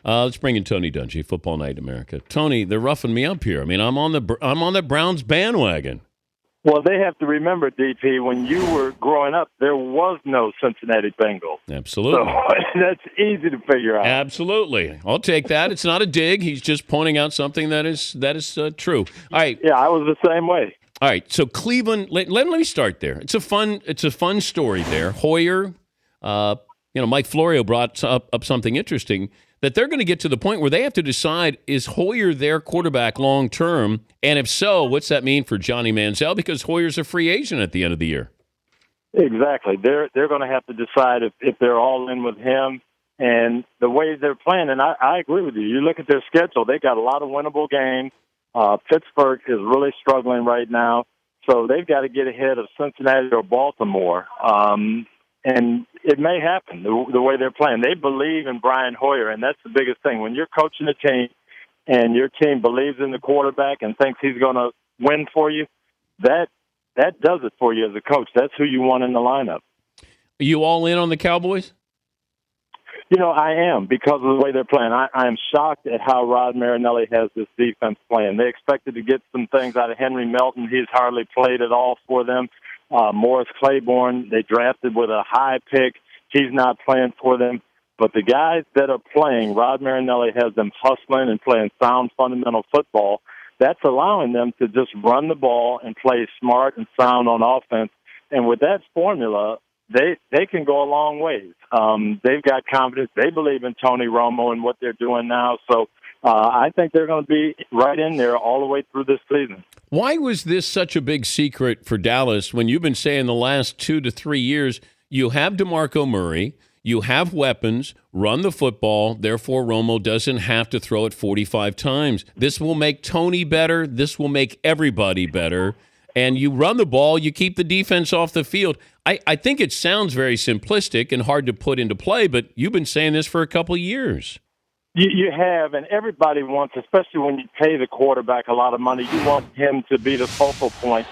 Let's bring in Tony Dungy, Football Night in America. Tony, they're roughing me up here. I mean, I'm on the Browns bandwagon. Well, they have to remember, DP, when you were growing up, there was no Cincinnati Bengals. Absolutely. So that's easy to figure out. Absolutely. I'll take that. It's not a dig. He's just pointing out something that is true. All right. Yeah, I was the same way. All right. So Cleveland. Let me start there. It's a fun story there. Hoyer. Mike Florio brought up something interesting, that they're going to get to the point where they have to decide, is Hoyer their quarterback long term? And if so, what's that mean for Johnny Manziel? Because Hoyer's a free agent at the end of the year. Exactly. They're going to have to decide if they're all in with him and the way they're playing. And I agree with you. You look at their schedule, they got a lot of winnable games. Pittsburgh is really struggling right now. So they've got to get ahead of Cincinnati or Baltimore. And it may happen the way they're playing. They believe in Brian Hoyer, and that's the biggest thing. When you're coaching a team and your team believes in the quarterback and thinks he's going to win for you, that does it for you as a coach. That's who you want in the lineup. Are you all in on the Cowboys? I am, because of the way they're playing. I am shocked at how Rod Marinelli has this defense playing. They expected to get some things out of Henry Melton. He's hardly played at all for them. Morris Claiborne, they drafted with a high pick. He's not playing for them. But the guys that are playing, Rod Marinelli has them hustling and playing sound fundamental football. That's allowing them to just run the ball and play smart and sound on offense. And with that formula, they can go a long ways. They've got confidence. They believe in Tony Romo and what they're doing now. So I think they're going to be right in there all the way through this season. Why was this such a big secret for Dallas when you've been saying the last 2 to 3 years you have DeMarco Murray, you have weapons, run the football, therefore Romo doesn't have to throw it 45 times. This will make Tony better. This will make everybody better. And you run the ball, you keep the defense off the field. I think it sounds very simplistic and hard to put into play, but you've been saying this for a couple of years. You have, and everybody wants, especially when you pay the quarterback a lot of money, you want him to be the focal point,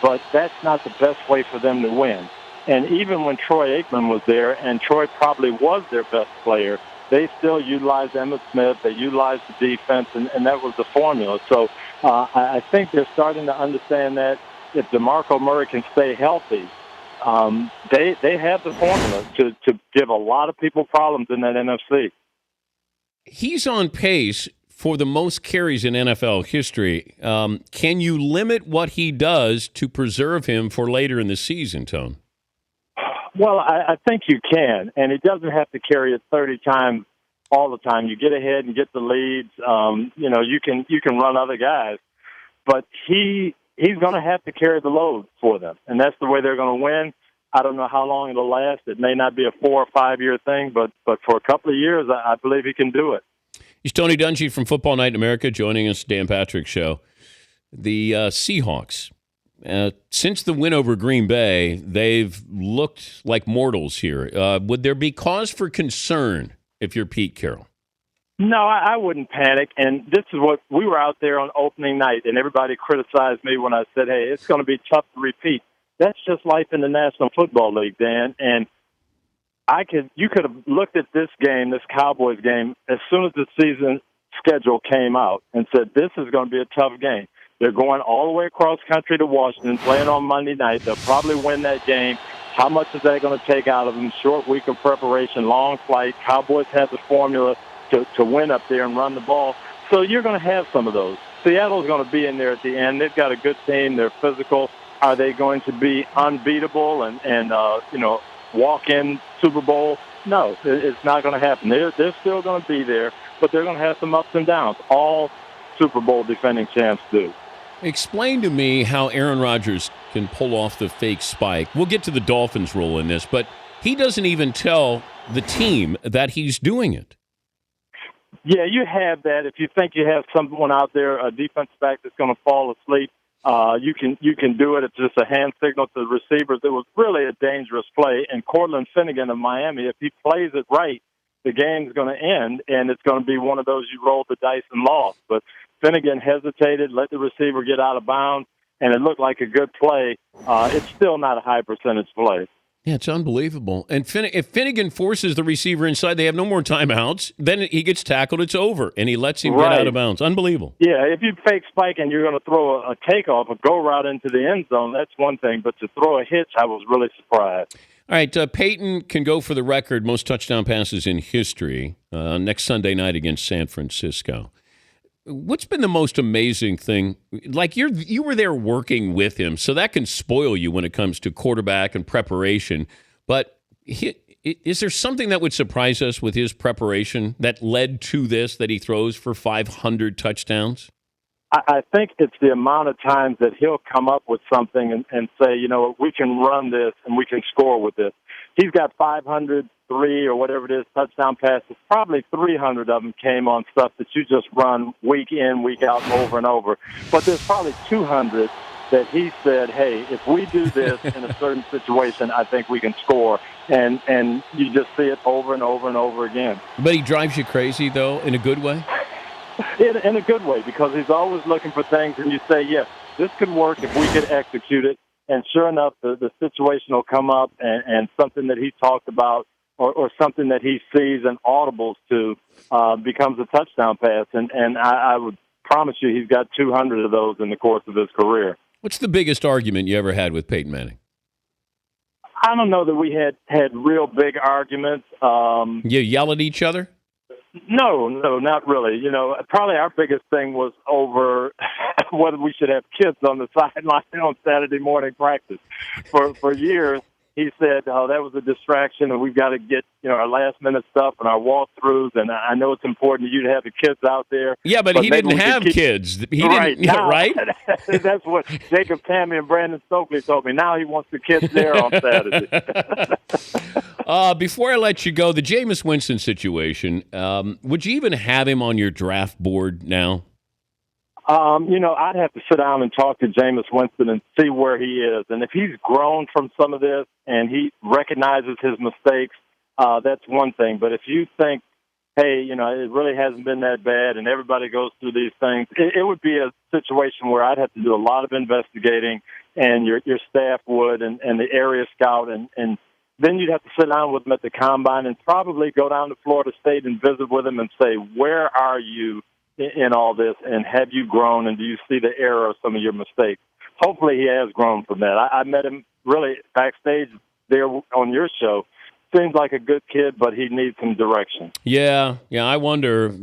but that's not the best way for them to win. And even when Troy Aikman was there, and Troy probably was their best player, they still utilized Emmitt Smith, they utilized the defense, and that was the formula. So I think they're starting to understand that if DeMarco Murray can stay healthy, they have the formula to give a lot of people problems in that NFC. He's on pace for the most carries in NFL history. Can you limit what he does to preserve him for later in the season, Tone? Well, I think you can, and he doesn't have to carry it 30 times all the time. You get ahead and get the leads. You can run other guys, but he's going to have to carry the load for them, and that's the way they're going to win. I don't know how long it'll last. It may not be a 4 or 5 year thing, but for a couple of years, I believe he can do it. He's Tony Dungy from Football Night in America, joining us, Dan Patrick Show. The Seahawks, since the win over Green Bay, they've looked like mortals here. Would there be cause for concern if you're Pete Carroll? No, I wouldn't panic. And this is what we were out there on opening night, and everybody criticized me when I said, hey, it's going to be tough to repeat. That's just life in the National Football League, Dan. And you could have looked at this game, this Cowboys game, as soon as the season schedule came out and said, this is going to be a tough game. They're going all the way across country to Washington, playing on Monday night. They'll probably win that game. How much is that going to take out of them? Short week of preparation, long flight. Cowboys have the formula to win up there and run the ball. So you're going to have some of those. Seattle's going to be in there at the end. They've got a good team. They're physical. Are they going to be unbeatable and walk in Super Bowl? No, it's not going to happen. They're still going to be there, but they're going to have some ups and downs. All Super Bowl defending champs do. Explain to me how Aaron Rodgers can pull off the fake spike. We'll get to the Dolphins' role in this, but he doesn't even tell the team that he's doing it. Yeah, you have that. If you think you have someone out there, a defensive back that's going to fall asleep, you can do it. It's just a hand signal to the receivers. It was really a dangerous play. And Cortland Finnegan of Miami, if he plays it right, the game's going to end, and it's going to be one of those you roll the dice and lost. But Finnegan hesitated, let the receiver get out of bounds, and it looked like a good play. It's still not a high percentage play. Yeah, it's unbelievable. And if Finnegan forces the receiver inside, they have no more timeouts. Then he gets tackled. It's over, and he lets him get out of bounds. Unbelievable. Yeah, if you fake spike and you're going to throw a takeoff, a go route into the end zone, that's one thing. But to throw a hitch, I was really surprised. All right, Peyton can go for the record most touchdown passes in history next Sunday night against San Francisco. What's been the most amazing thing? Like you were there working with him, so that can spoil you when it comes to quarterback and preparation. But is there something that would surprise us with his preparation that led to this, that he throws for 500 touchdowns? I think it's the amount of times that he'll come up with something and say, we can run this and we can score with this. He's got 503 or whatever it is touchdown passes. Probably 300 of them came on stuff that you just run week in, week out, over and over. But there's probably 200 that he said, hey, if we do this in a certain situation, I think we can score. And you just see it over and over and over again. But he drives you crazy, though, in a good way? In a good way, because he's always looking for things, and you say, yes, this could work if we could execute it. And sure enough, the situation will come up, and something that he talked about or something that he sees and audibles to becomes a touchdown pass. And I would promise you he's got 200 of those in the course of his career. What's the biggest argument you ever had with Peyton Manning? I don't know that we had real big arguments. You yell at each other? No, not really. Probably our biggest thing was over whether we should have kids on the sideline on Saturday morning practice. For years, he said, "Oh, that was a distraction, and we've got to get our last-minute stuff and our walkthroughs." And I know it's important to you to have the kids out there. Yeah, but he didn't have kids. He right didn't, now, right? That's what Jacob Tammy and Brandon Stokely told me. Now he wants the kids there on Saturday. Before I let you go, the Jameis Winston situation, would you even have him on your draft board now? I'd have to sit down and talk to Jameis Winston and see where he is. And if he's grown from some of this and he recognizes his mistakes, that's one thing. But if you think, hey, it really hasn't been that bad and everybody goes through these things, it would be a situation where I'd have to do a lot of investigating, and your staff would, and the area scout, and then you'd have to sit down with him at the combine and probably go down to Florida State and visit with him and say, where are you in all this, and have you grown, and do you see the error of some of your mistakes? Hopefully he has grown from that. I met him really backstage there on your show. Seems like a good kid, but he needs some direction. Yeah, I wonder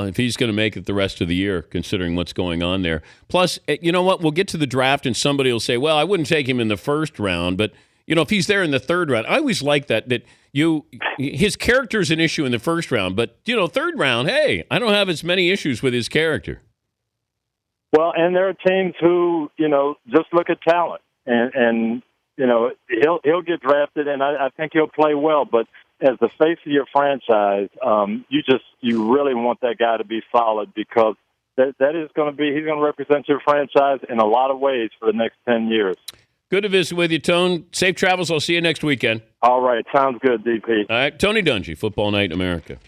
if he's going to make it the rest of the year, considering what's going on there. Plus, you know what? We'll get to the draft, and somebody will say, well, I wouldn't take him in the first round, but if he's there in the third round, I always like that his character's an issue in the first round, but, third round, hey, I don't have as many issues with his character. Well, and there are teams who, just look at talent, and he'll get drafted, and I think he'll play well, but as the face of your franchise, you really want that guy to be solid, because that is going to be, he's going to represent your franchise in a lot of ways for the next 10 years. Good to visit with you, Tone. Safe travels. I'll see you next weekend. All right. Sounds good, DP. All right. Tony Dungy, Football Night in America.